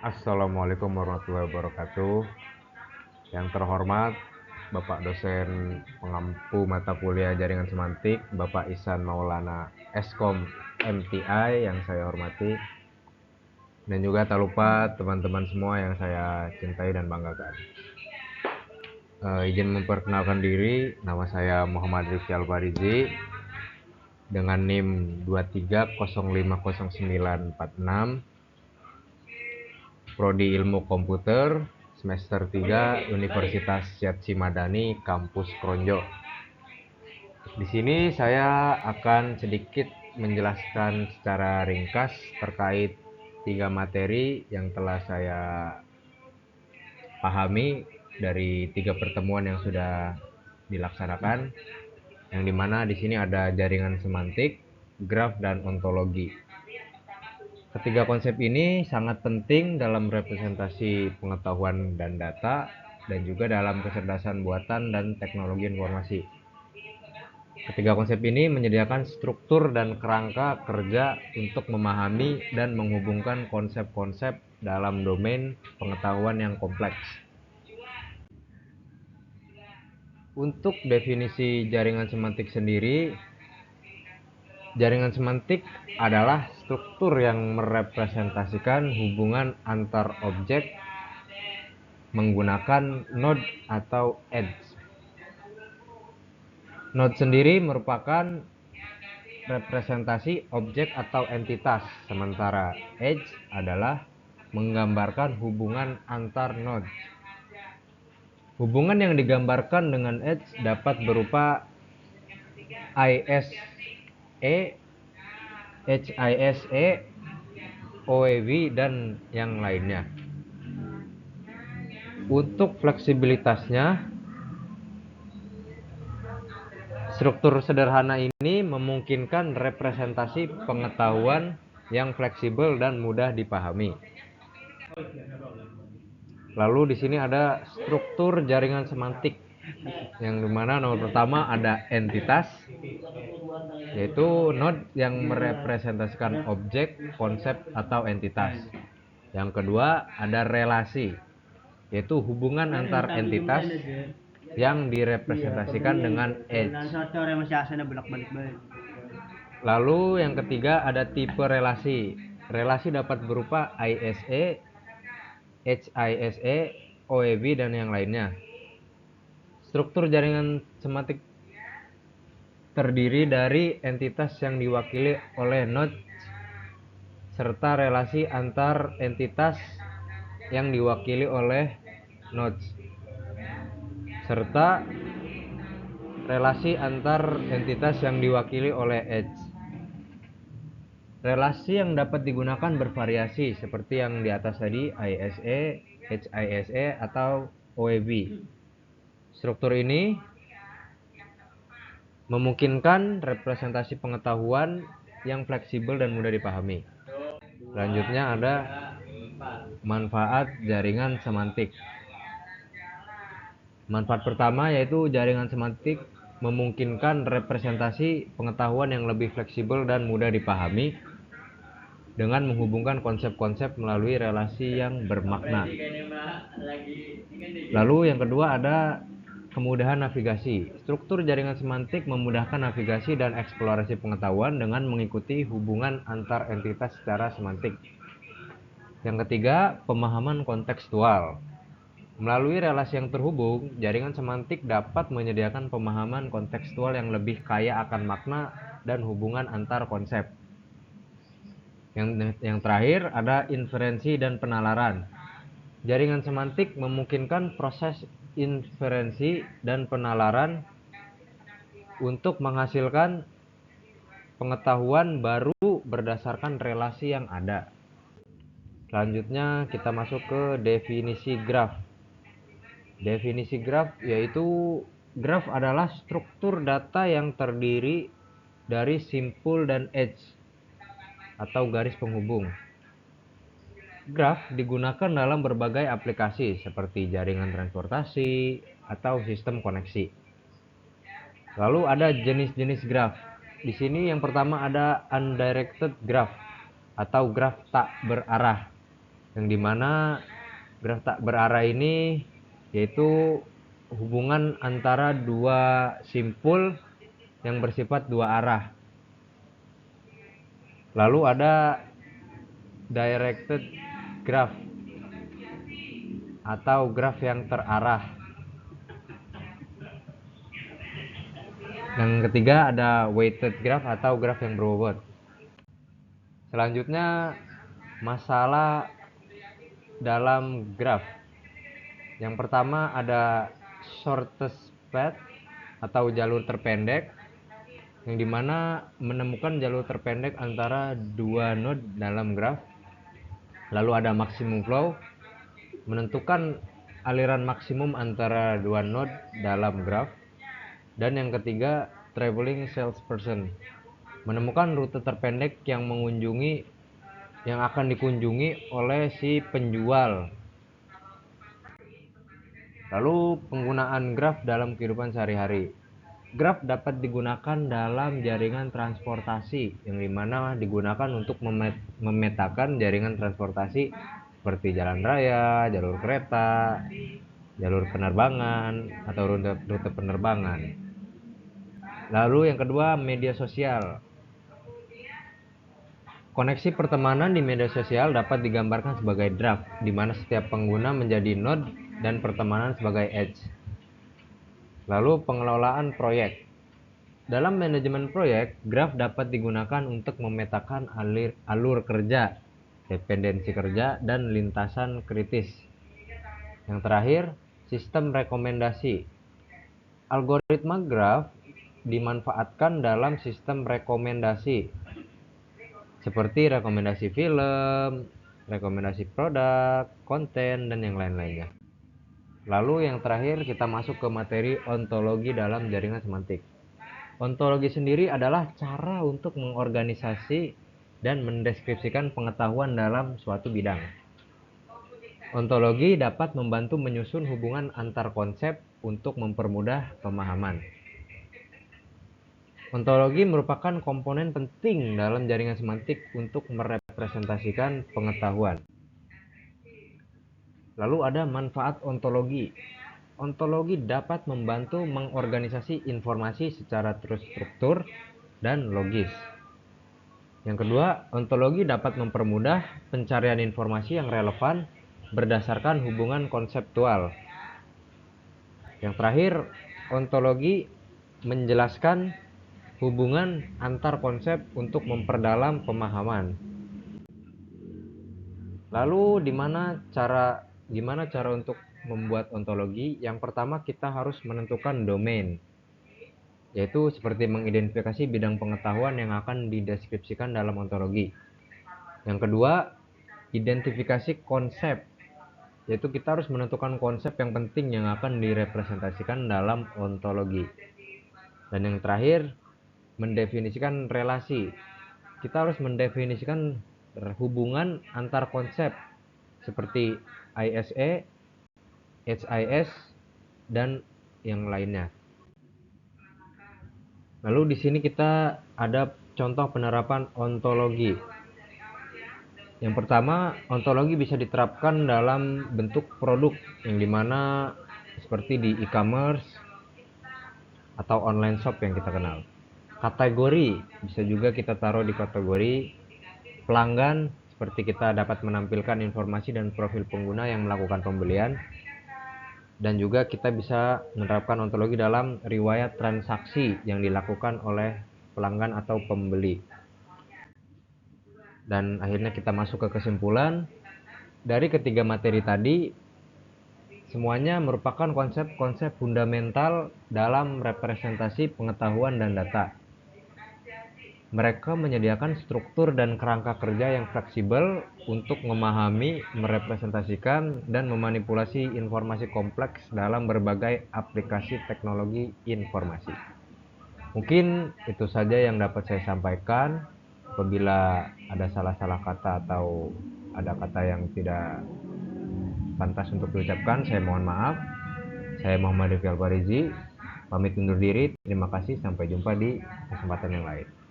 Assalamualaikum warahmatullahi wabarakatuh. Yang terhormat Bapak dosen pengampu mata kuliah jaringan semantik, Bapak Ihsan Maulana Eskom MTI yang saya hormati. Dan juga tak lupa teman-teman semua yang saya cintai dan banggakan. Izin memperkenalkan diri, nama saya Muhammad Rifki Alfarizi dengan NIM 23050946, Prodi Ilmu Komputer, semester 3 Universitas Syedzi Madani, Kampus Kronjo. Di sini saya akan sedikit menjelaskan secara ringkas terkait 3 materi yang telah saya pahami dari 3 pertemuan yang sudah dilaksanakan, yang dimana di sini ada jaringan semantik, graf, dan ontologi. Ketiga konsep ini sangat penting dalam representasi pengetahuan dan data, dan juga dalam kecerdasan buatan dan teknologi informasi. Ketiga konsep ini menyediakan struktur dan kerangka kerja untuk memahami dan menghubungkan konsep-konsep dalam domain pengetahuan yang kompleks. Untuk definisi jaringan semantik sendiri, jaringan semantik adalah struktur yang merepresentasikan hubungan antar objek menggunakan node atau edge. Node sendiri merupakan representasi objek atau entitas, sementara edge adalah menggambarkan hubungan antar node. Hubungan yang digambarkan dengan edge dapat berupa ISE, HISE, OEV, dan yang lainnya. Untuk fleksibilitasnya, struktur sederhana ini memungkinkan representasi pengetahuan yang fleksibel dan mudah dipahami. Lalu di sini ada struktur jaringan semantik, yang dimana nomor pertama ada entitas, yaitu node yang merepresentasikan objek, konsep, atau entitas. Yang kedua ada relasi, yaitu hubungan antar entitas yang direpresentasikan dengan edge. Lalu yang ketiga ada tipe relasi. Relasi dapat berupa ISE, HISE, OEV, dan yang lainnya. Struktur jaringan semantik terdiri dari entitas yang diwakili oleh node serta relasi antar entitas yang diwakili oleh nodes, serta relasi antar entitas yang diwakili oleh edge. Relasi yang dapat digunakan bervariasi seperti yang di atas tadi, ISE, HISE, atau OEV. Struktur ini memungkinkan representasi pengetahuan yang fleksibel dan mudah dipahami. Selanjutnya ada manfaat jaringan semantik. Manfaat pertama yaitu jaringan semantik memungkinkan representasi pengetahuan yang lebih fleksibel dan mudah dipahami dengan menghubungkan konsep-konsep melalui relasi yang bermakna. Lalu yang kedua ada kemudahan navigasi. Struktur jaringan semantik memudahkan navigasi dan eksplorasi pengetahuan dengan mengikuti hubungan antar entitas secara semantik. Yang ketiga, pemahaman kontekstual. Melalui relasi yang terhubung, jaringan semantik dapat menyediakan pemahaman kontekstual yang lebih kaya akan makna dan hubungan antar konsep. Yang terakhir ada inferensi dan penalaran. Jaringan semantik memungkinkan proses inferensi dan penalaran untuk menghasilkan pengetahuan baru berdasarkan relasi yang ada. Selanjutnya kita masuk ke definisi graf. Definisi graf yaitu graf adalah struktur data yang terdiri dari simpul dan edge atau garis penghubung. Graf digunakan dalam berbagai aplikasi seperti jaringan transportasi atau sistem koneksi. Lalu ada jenis-jenis graf. Di sini yang pertama ada undirected graph atau graf tak berarah. yang dimana graf tak berarah ini yaitu hubungan antara dua simpul yang bersifat dua arah. Lalu ada directed graph atau graf yang terarah. Yang ketiga ada weighted graph atau graf yang berbobot. Selanjutnya masalah dalam graf. Yang pertama ada shortest path atau jalur terpendek, yang dimana menemukan jalur terpendek antara dua node dalam graf. Lalu ada maximum flow, menentukan aliran maksimum antara dua node dalam graf. Dan yang ketiga traveling salesperson, menemukan rute terpendek yang akan dikunjungi oleh si penjual. Lalu penggunaan graf dalam kehidupan sehari-hari. Graf dapat digunakan dalam jaringan transportasi, yang dimana digunakan untuk memetakan jaringan transportasi seperti jalan raya, jalur kereta, jalur penerbangan, atau rute penerbangan. Lalu yang kedua, media sosial. Koneksi pertemanan di media sosial dapat digambarkan sebagai graf, di mana setiap pengguna menjadi node dan pertemanan sebagai edge. Lalu pengelolaan proyek. Dalam manajemen proyek, graf dapat digunakan untuk memetakan alur kerja, dependensi kerja, dan lintasan kritis. Yang terakhir, sistem rekomendasi. Algoritma graf dimanfaatkan dalam sistem rekomendasi seperti rekomendasi film, rekomendasi produk, konten, dan yang lain-lainnya. Lalu yang terakhir kita masuk ke materi ontologi dalam jaringan semantik. Ontologi sendiri adalah cara untuk mengorganisasi dan mendeskripsikan pengetahuan dalam suatu bidang. Ontologi dapat membantu menyusun hubungan antar konsep untuk mempermudah pemahaman. Ontologi merupakan komponen penting dalam jaringan semantik untuk merepresentasikan pengetahuan. Lalu ada manfaat ontologi. Ontologi dapat membantu mengorganisasi informasi secara terstruktur dan logis. Yang kedua, ontologi dapat mempermudah pencarian informasi yang relevan berdasarkan hubungan konseptual. Yang terakhir, ontologi menjelaskan hubungan antar konsep untuk memperdalam pemahaman. Lalu gimana cara untuk membuat ontologi? Yang pertama, kita harus menentukan domain, yaitu seperti mengidentifikasi bidang pengetahuan yang akan dideskripsikan dalam ontologi. Yang kedua, identifikasi konsep, yaitu kita harus menentukan konsep yang penting yang akan direpresentasikan dalam ontologi. Dan yang terakhir, mendefinisikan relasi. Kita harus mendefinisikan hubungan antar konsep seperti ISA, HIS, dan yang lainnya. Lalu di sini kita ada contoh penerapan ontologi. Yang pertama, ontologi bisa diterapkan dalam bentuk produk, yang dimana seperti di e-commerce atau online shop yang kita kenal. Kategori bisa juga kita taruh di kategori pelanggan, seperti kita dapat menampilkan informasi dan profil pengguna yang melakukan pembelian. Dan juga kita bisa menerapkan ontologi dalam riwayat transaksi yang dilakukan oleh pelanggan atau pembeli. Dan akhirnya kita masuk ke kesimpulan. Dari ketiga materi tadi, semuanya merupakan konsep-konsep fundamental dalam representasi pengetahuan dan data. Mereka menyediakan struktur dan kerangka kerja yang fleksibel untuk memahami, merepresentasikan, dan memanipulasi informasi kompleks dalam berbagai aplikasi teknologi informasi. Mungkin itu saja yang dapat saya sampaikan. Apabila ada salah-salah kata atau ada kata yang tidak pantas untuk diucapkan, saya mohon maaf. Saya Muhammad Rifki Alfarizi, pamit undur diri. Terima kasih, sampai jumpa di kesempatan yang lain.